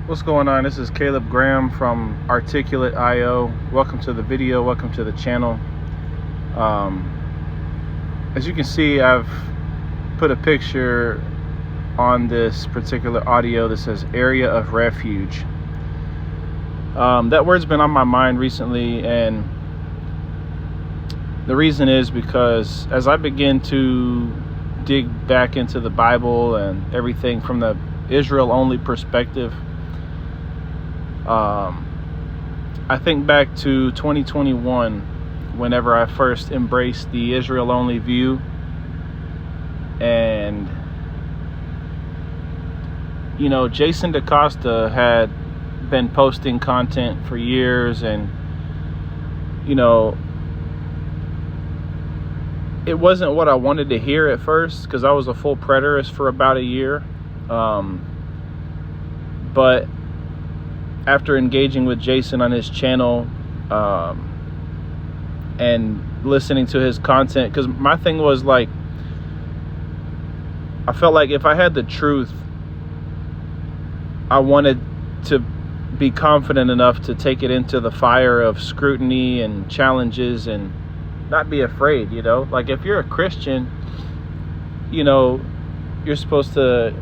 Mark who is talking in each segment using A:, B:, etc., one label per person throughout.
A: What's going on? This is Caleb Graham from Articulate IO. Welcome to the video. Welcome to the channel. As you can see, I've put a picture on this particular audio that says area of refuge. That word's been on my mind recently, and the reason is because as I begin to dig back into the Bible and everything from the Israel-only perspective, I think back to 2021, whenever I first embraced the Israel-only view, and Jason DeCosta had been posting content for years, and it wasn't what I wanted to hear at first, because I was a full preterist for about a year, but after engaging with Jason on his channel and listening to his content, because my thing was like, I felt like if I had the truth, I wanted to be confident enough to take it into the fire of scrutiny and challenges and not be afraid. Like, if you're a Christian, you're supposed to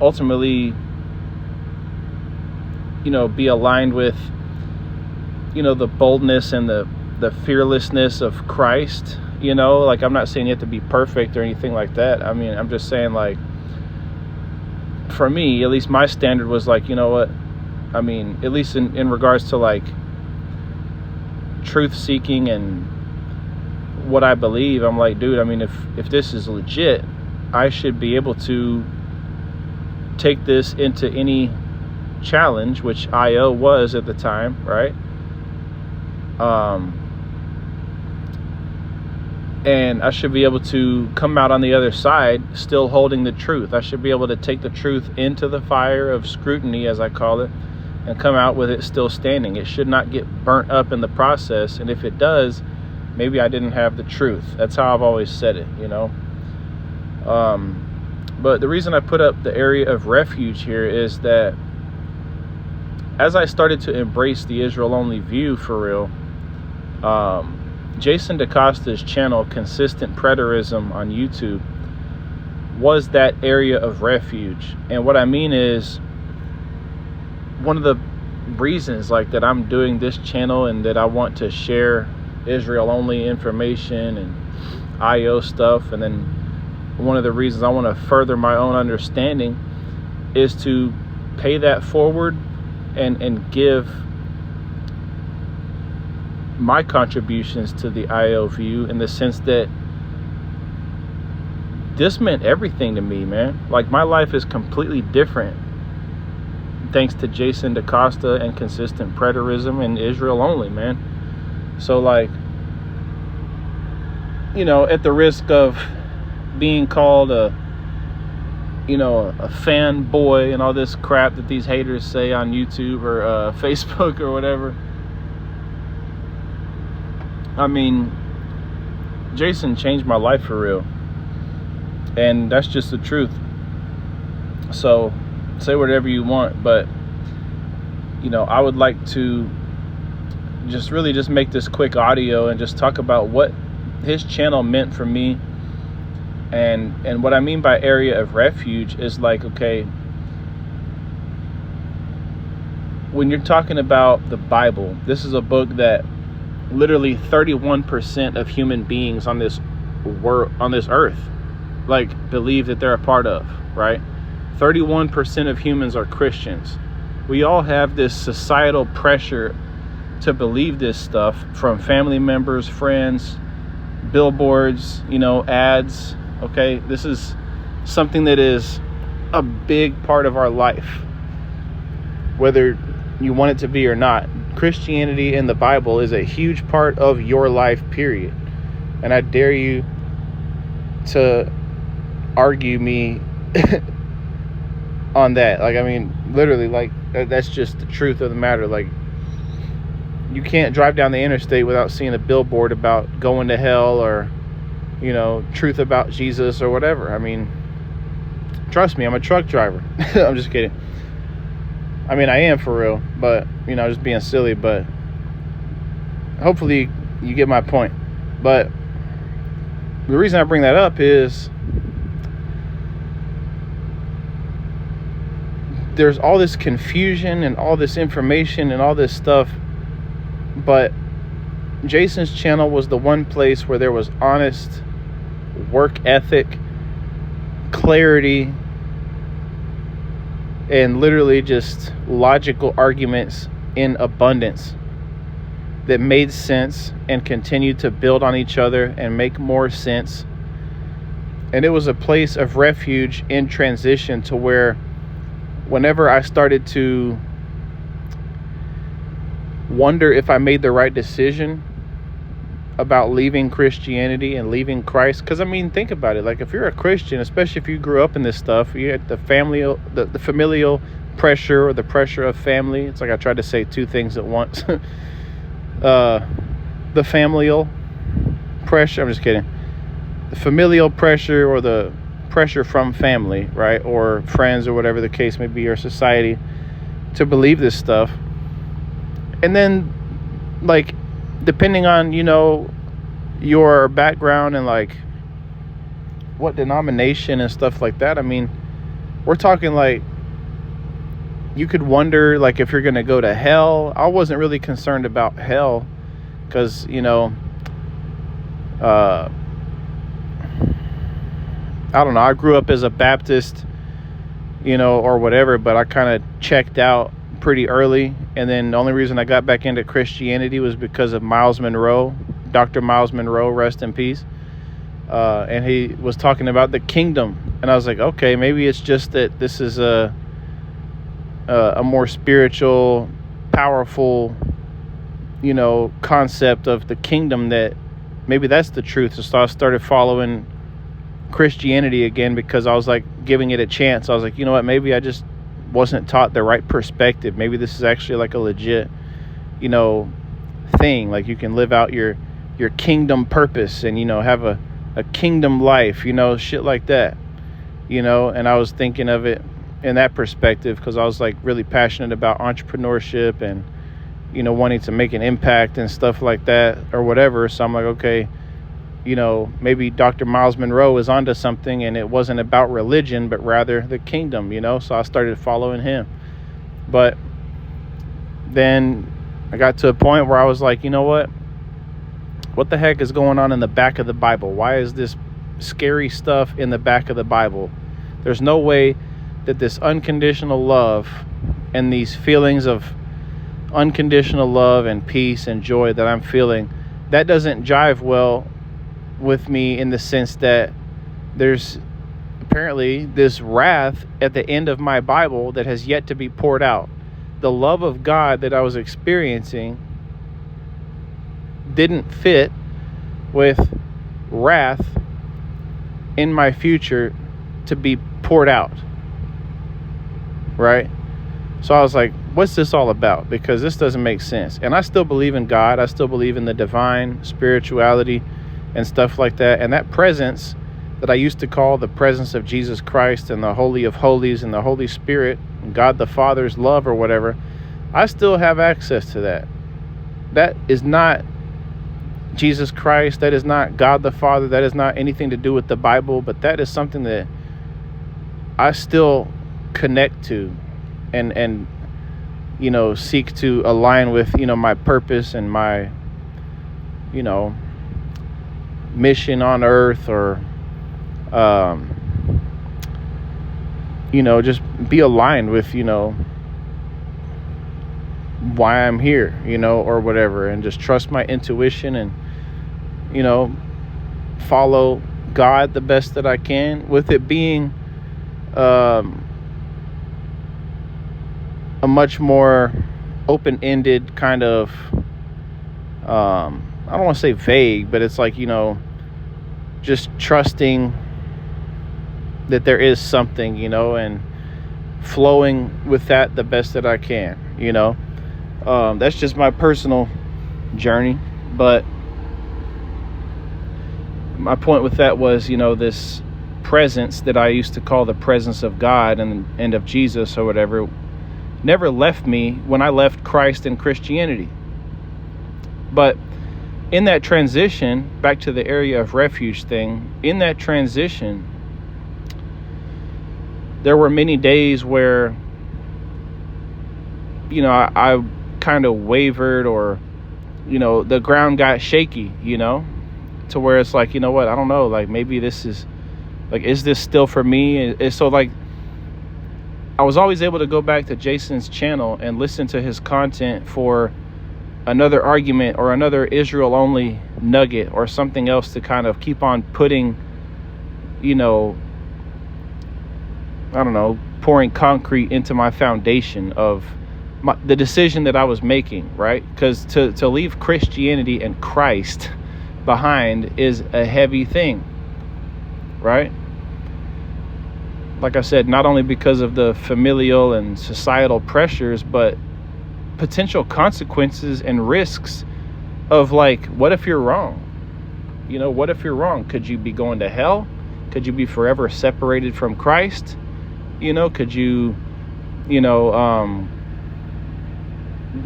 A: ultimately be aligned with the boldness and the fearlessness of Christ. Like, I'm not saying you have to be perfect or anything like that. I mean, I'm just saying, like, for me, at least my standard was like, at least in regards to like truth seeking and what I believe, I'm like, dude, if this is legit, I should be able to take this into any challenge, which IO was at the time, right? And I should be able to come out on the other side still holding the truth. I should be able to take the truth into the fire of scrutiny, as I call it, and come out with it still standing. It should not get burnt up in the process, and if it does, maybe I didn't have the truth. That's how I've always said it, But the reason I put up the area of refuge here is that as I started to embrace the Israel-only view for real, Jason DeCosta's channel, Consistent Preterism on YouTube, was that area of refuge. And what I mean is, one of the reasons like that I'm doing this channel and that I want to share Israel-only information and IO stuff, and then one of the reasons I want to further my own understanding is to pay that forward and give my contributions to the IO view, in the sense that this meant everything to me, man. Like, my life is completely different thanks to Jason DeCosta and Consistent Preterism and Israel only, man. So, like, at the risk of being called a fanboy and all this crap that these haters say on YouTube or Facebook or whatever, Jason changed my life for real, and that's just the truth. So say whatever you want, but I would like to just make this quick audio and just talk about what his channel meant for me. And what I mean by area of refuge is like, okay, when you're talking about the Bible, this is a book that literally 31% of human beings on this earth like believe that they're a part of, right? 31% of humans are Christians. We all have this societal pressure to believe this stuff from family members, friends, billboards, ads. Okay, this is something that is a big part of our life, whether you want it to be or not. Christianity and the Bible is a huge part of your life, period. And I dare you to argue me on that. Like, literally, like, that's just the truth of the matter. Like, you can't drive down the interstate without seeing a billboard about going to hell or truth about Jesus or whatever. Trust me, I'm a truck driver. I'm just kidding. I mean, I am for real, but, just being silly, but hopefully you get my point. But the reason I bring that up is there's all this confusion and all this information and all this stuff, but Jason's channel was the one place where there was honest work ethic, clarity, and literally just logical arguments in abundance that made sense and continued to build on each other and make more sense. And it was a place of refuge in transition to where whenever I started to wonder if I made the right decision about leaving Christianity and leaving Christ, because I mean, think about it. Like, if you're a Christian, especially if you grew up in this stuff, you get the familial pressure, or the pressure of family. It's like I tried to say two things at once. The familial pressure, I'm just kidding. The familial pressure, or the pressure from family, right? Or friends, or whatever the case may be, or society, to believe this stuff. And then, like, depending on, your background and like what denomination and stuff like that, I mean, we're talking like you could wonder like if you're going to go to hell. I wasn't really concerned about hell because, I don't know, I grew up as a Baptist, or whatever, but I kind of checked out pretty early. And then the only reason I got back into Christianity was because of Miles Monroe, Dr. Miles Monroe, rest in peace. And he was talking about the kingdom. And I was like, okay, maybe it's just that this is a more spiritual, powerful, concept of the kingdom, that maybe that's the truth. So I started following Christianity again because I was like giving it a chance. I was like, you know what, maybe I just wasn't taught the right perspective. Maybe this is actually like a legit, thing. Like you can live out your kingdom purpose and, have a kingdom life, shit like that, and I was thinking of it in that perspective because I was like really passionate about entrepreneurship and, wanting to make an impact and stuff like that or whatever. So I'm like, okay, maybe Dr. Miles Monroe is onto something, and it wasn't about religion, but rather the kingdom, so I started following him. But then I got to a point where I was like, you know what the heck is going on in the back of the Bible? Why is this scary stuff in the back of the Bible? There's no way that this unconditional love and these feelings of unconditional love and peace and joy that I'm feeling, that doesn't jive well with me, in the sense that there's apparently this wrath at the end of my Bible that has yet to be poured out. The love of God that I was experiencing didn't fit with wrath in my future to be poured out, right? So I was like, what's this all about? Because this doesn't make sense. And I still believe in God. I still believe in the divine spirituality and stuff like that. And that presence that I used to call the presence of Jesus Christ and the Holy of Holies and the Holy Spirit and God the Father's love or whatever, I still have access to that. That is not Jesus Christ. That is not God the Father. That is not anything to do with the Bible, but that is something that I still connect to and seek to align with, my purpose and my, mission on earth, or just be aligned with, why I'm here, or whatever, and just trust my intuition and, follow God the best that I can, with it being a much more open-ended kind of, I don't want to say vague, but it's like, just trusting that there is something, and flowing with that the best that I can, that's just my personal journey. But my point with that was, this presence that I used to call the presence of God and of Jesus or whatever, never left me when I left Christ and Christianity. But in that transition, back to the area of refuge thing, in that transition, there were many days where, you know, I kind of wavered, or, you know, the ground got shaky, you know, to where it's like, you know what, I don't know, like, maybe this is, like, is this still for me? And so, like, I was always able to go back to Jason's channel and listen to his content for another argument or another Israel-only nugget or something else to kind of keep on putting, you know, I don't know, pouring concrete into my foundation of the decision that I was making, right? Because to leave Christianity and Christ behind is a heavy thing, right? Like I said, not only because of the familial and societal pressures, but potential consequences and risks of, like, what if you're wrong? You know, what if you're wrong? Could you be going to hell? Could you be forever separated from Christ? You know, could you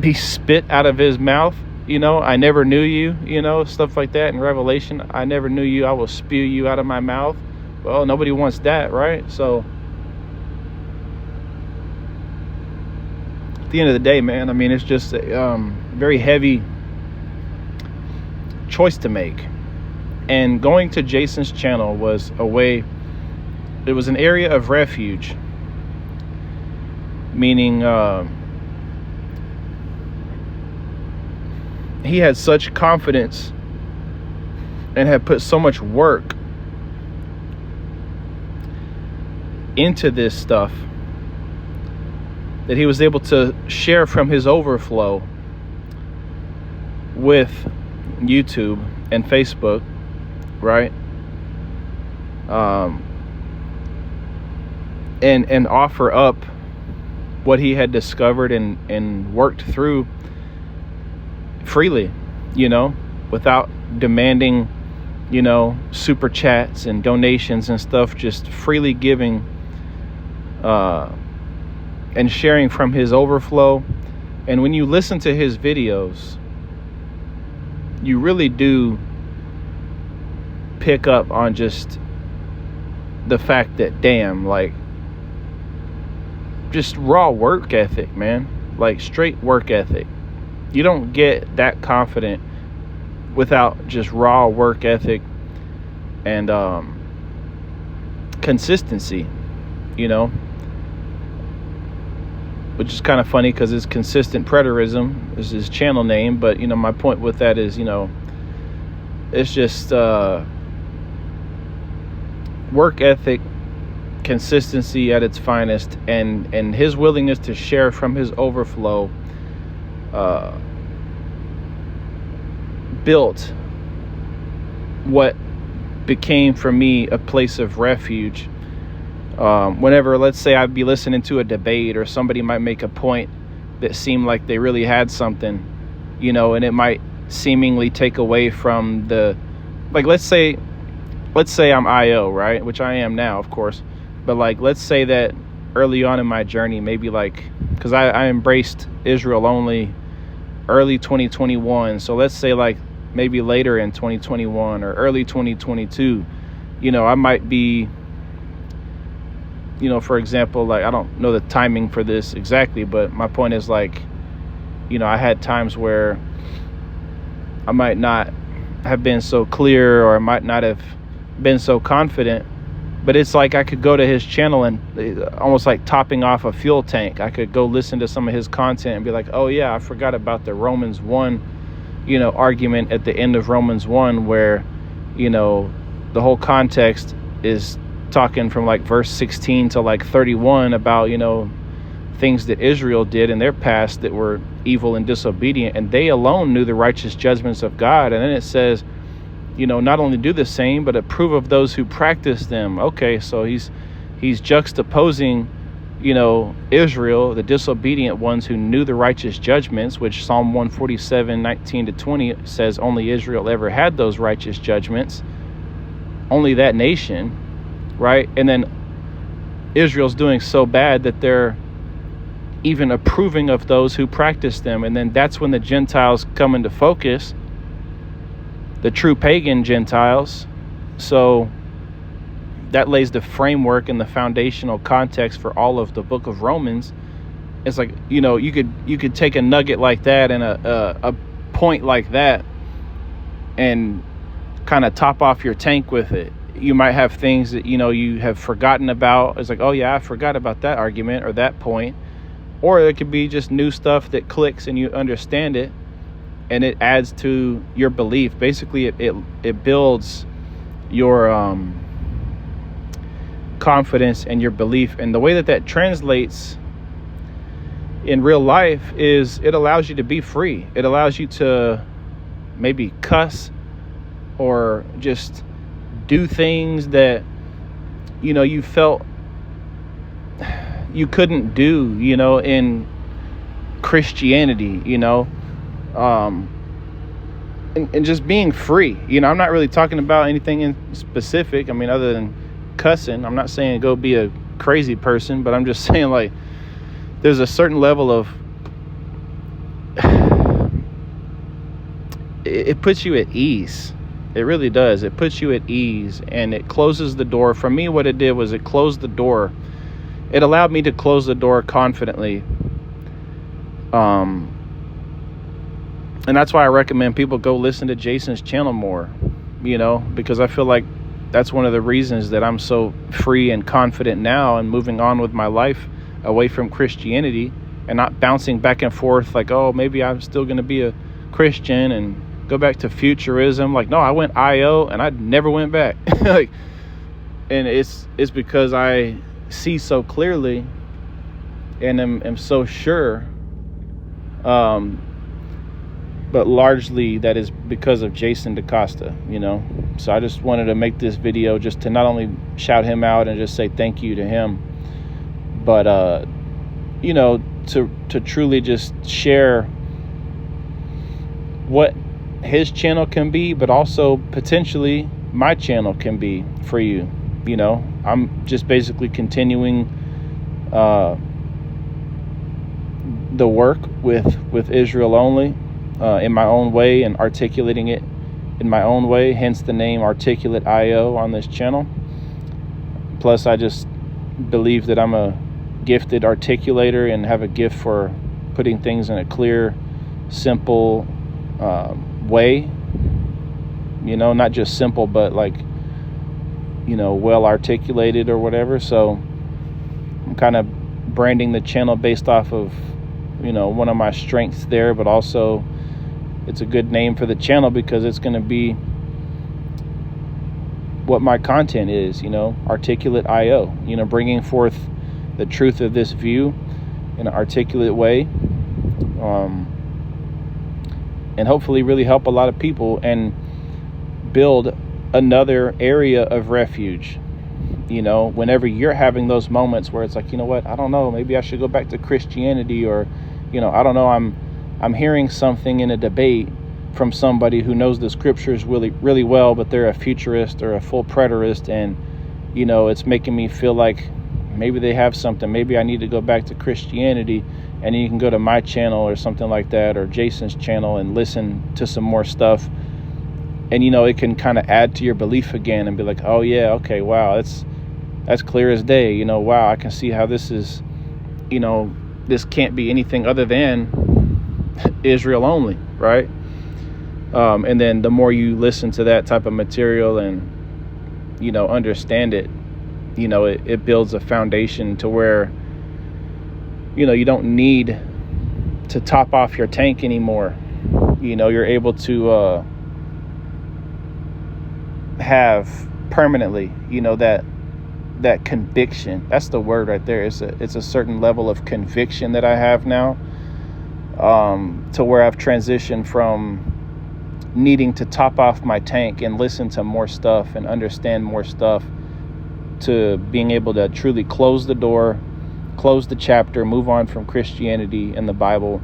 A: be spit out of his mouth? You know, I never knew you, you know, stuff like that in Revelation. I never knew you. I will spew you out of my mouth. Well, nobody wants that, right? So at the end of the day, man, I mean, it's just a very heavy choice to make. And going to Jason's channel was a way, it was an area of refuge, meaning he had such confidence and had put so much work into this stuff that he was able to share from his overflow with YouTube and Facebook, right? And offer up what he had discovered and worked through freely, you know, without demanding, you know, super chats and donations and stuff, just freely giving and sharing from his overflow. And when you listen to his videos, you really do pick up on just the fact that, damn, like, just raw work ethic, man. Like, straight work ethic. You don't get that confident without just raw work ethic and consistency, you know, which is kind of funny because it's Consistent Preterism is his channel name. But, you know, my point with that is, you know, it's just work ethic, consistency at its finest, and his willingness to share from his overflow built what became for me a place of refuge. Whenever, let's say, I'd be listening to a debate, or somebody might make a point that seemed like they really had something, you know, and it might seemingly take away from the, like, let's say I'm IO, right? Which I am now, of course. But, like, let's say that early on in my journey, maybe, like, because I embraced Israel only early 2021. So let's say, like, maybe later in 2021 or early 2022, you know, I might be, you know, for example, like, I don't know the timing for this exactly, but my point is, like, you know, I had times where I might not have been so clear, or I might not have been so confident, but it's like I could go to his channel and almost like topping off a fuel tank. I could go listen to some of his content and be like, oh yeah, I forgot about the Romans 1, you know, argument at the end of Romans 1, where, you know, the whole context is talking from like verse 16 to like 31 about, you know, things that Israel did in their past that were evil and disobedient, and they alone knew the righteous judgments of God. And then it says, you know, not only do the same, but approve of those who practice them. Okay, so he's juxtaposing, you know, Israel, the disobedient ones who knew the righteous judgments, which Psalm 147, 19 to 20 says only Israel ever had those righteous judgments. Only that nation, right? And then Israel's doing so bad that they're, even approving of those who practice them. And then that's when the Gentiles come into focus, the true pagan Gentiles. So that lays the framework and the foundational context for all of the book of Romans. It's like, you could take a nugget like that and a point like that and kind of top off your tank with it. You might have things that, you have forgotten about. It's like, oh yeah, I forgot about that argument or that point. Or it could be just new stuff that clicks and you understand it and it adds to your belief. Basically, it builds your confidence and your belief. And the way that translates in real life is it allows you to be free. It allows you to maybe cuss or just do things that, you felt you couldn't do, in Christianity, and just being free. I'm not really talking about anything in specific. I mean, other than cussing. I'm not saying go be a crazy person, but I'm just saying, like, there's a certain level of it puts you at ease. It really does. It puts you at ease, and it closes the door. For me, what it did was it closed the door. It allowed me to close the door confidently. And that's why I recommend people go listen to Jason's channel more, because I feel like that's one of the reasons that I'm so free and confident now and moving on with my life away from Christianity and not bouncing back and forth like, oh, maybe I'm still going to be a Christian and go back to futurism. Like, no, I went IO and I never went back. And it's because I see so clearly and am so sure. But largely that is because of Jason DeCosta, So I just wanted to make this video just to not only shout him out and just say thank you to him, but to truly just share what his channel can be, but also potentially my channel can be for you. I'm just basically continuing the work with Israel only in my own way and articulating it in my own way, hence the name Articulate IO on this channel. Plus, I just believe that I'm a gifted articulator and have a gift for putting things in a clear, simple way, not just simple, but like, well articulated or whatever. So I'm kind of branding the channel based off of, one of my strengths there, but also it's a good name for the channel because it's going to be what my content is, Articulate IO, bringing forth the truth of this view in an articulate way. And hopefully really help a lot of people and build another area of refuge. Whenever you're having those moments where it's like, what, I don't know, maybe I should go back to Christianity, or, I don't know, I'm hearing something in a debate from somebody who knows the scriptures really, really well, but they're a futurist or a full preterist, and, it's making me feel like maybe they have something. Maybe I need to go back to Christianity. And you can go to my channel or something like that, or Jason's channel, and listen to some more stuff. And, it can kind of add to your belief again and be like, oh yeah, okay, wow, that's clear as day. Wow, I can see how this is, this can't be anything other than Israel only, right? And then the more you listen to that type of material and, understand it, it builds a foundation to where, you don't need to top off your tank anymore. You're able to have permanently, that conviction. That's the word right there. It's a certain level of conviction that I have now, to where I've transitioned from needing to top off my tank and listen to more stuff and understand more stuff, to being able to truly close the door, close the chapter, move on from Christianity and the Bible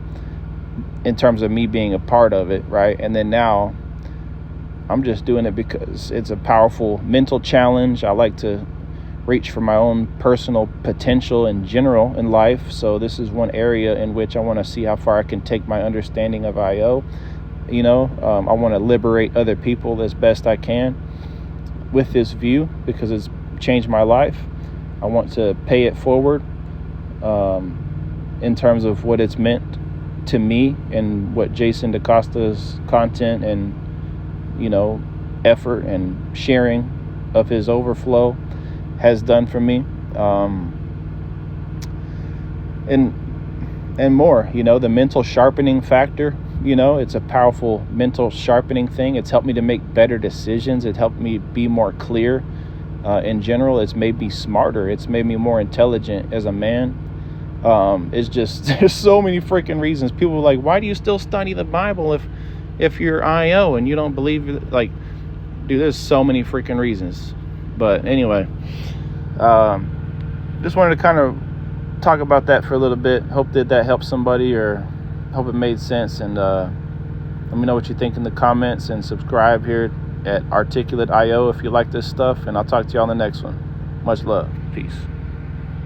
A: in terms of me being a part of it, right? And then now I'm just doing it because it's a powerful mental challenge. I like to reach for my own personal potential in general in life. So this is one area in which I want to see how far I can take my understanding of IO. I want to liberate other people as best I can with this view, because it's changed my life. I want to pay it forward in terms of what it's meant to me and what Jason DeCosta's content and effort and sharing of his overflow has done for me, and more. The mental sharpening factor, it's a powerful mental sharpening thing. It's helped me to make better decisions. It helped me be more clear. In general, it's made me smarter. It's made me more intelligent as a man. It's just, there's so many freaking reasons. People are like, why do you still study the Bible if you're IO and you don't believe it? Like, dude, there's so many freaking reasons. But anyway, just wanted to kind of talk about that for a little bit. Hope that helped somebody, or hope it made sense. And let me know what you think in the comments, and subscribe here at Articulate IO if you like this stuff. And I'll talk to you all in the next one. Much love. Peace.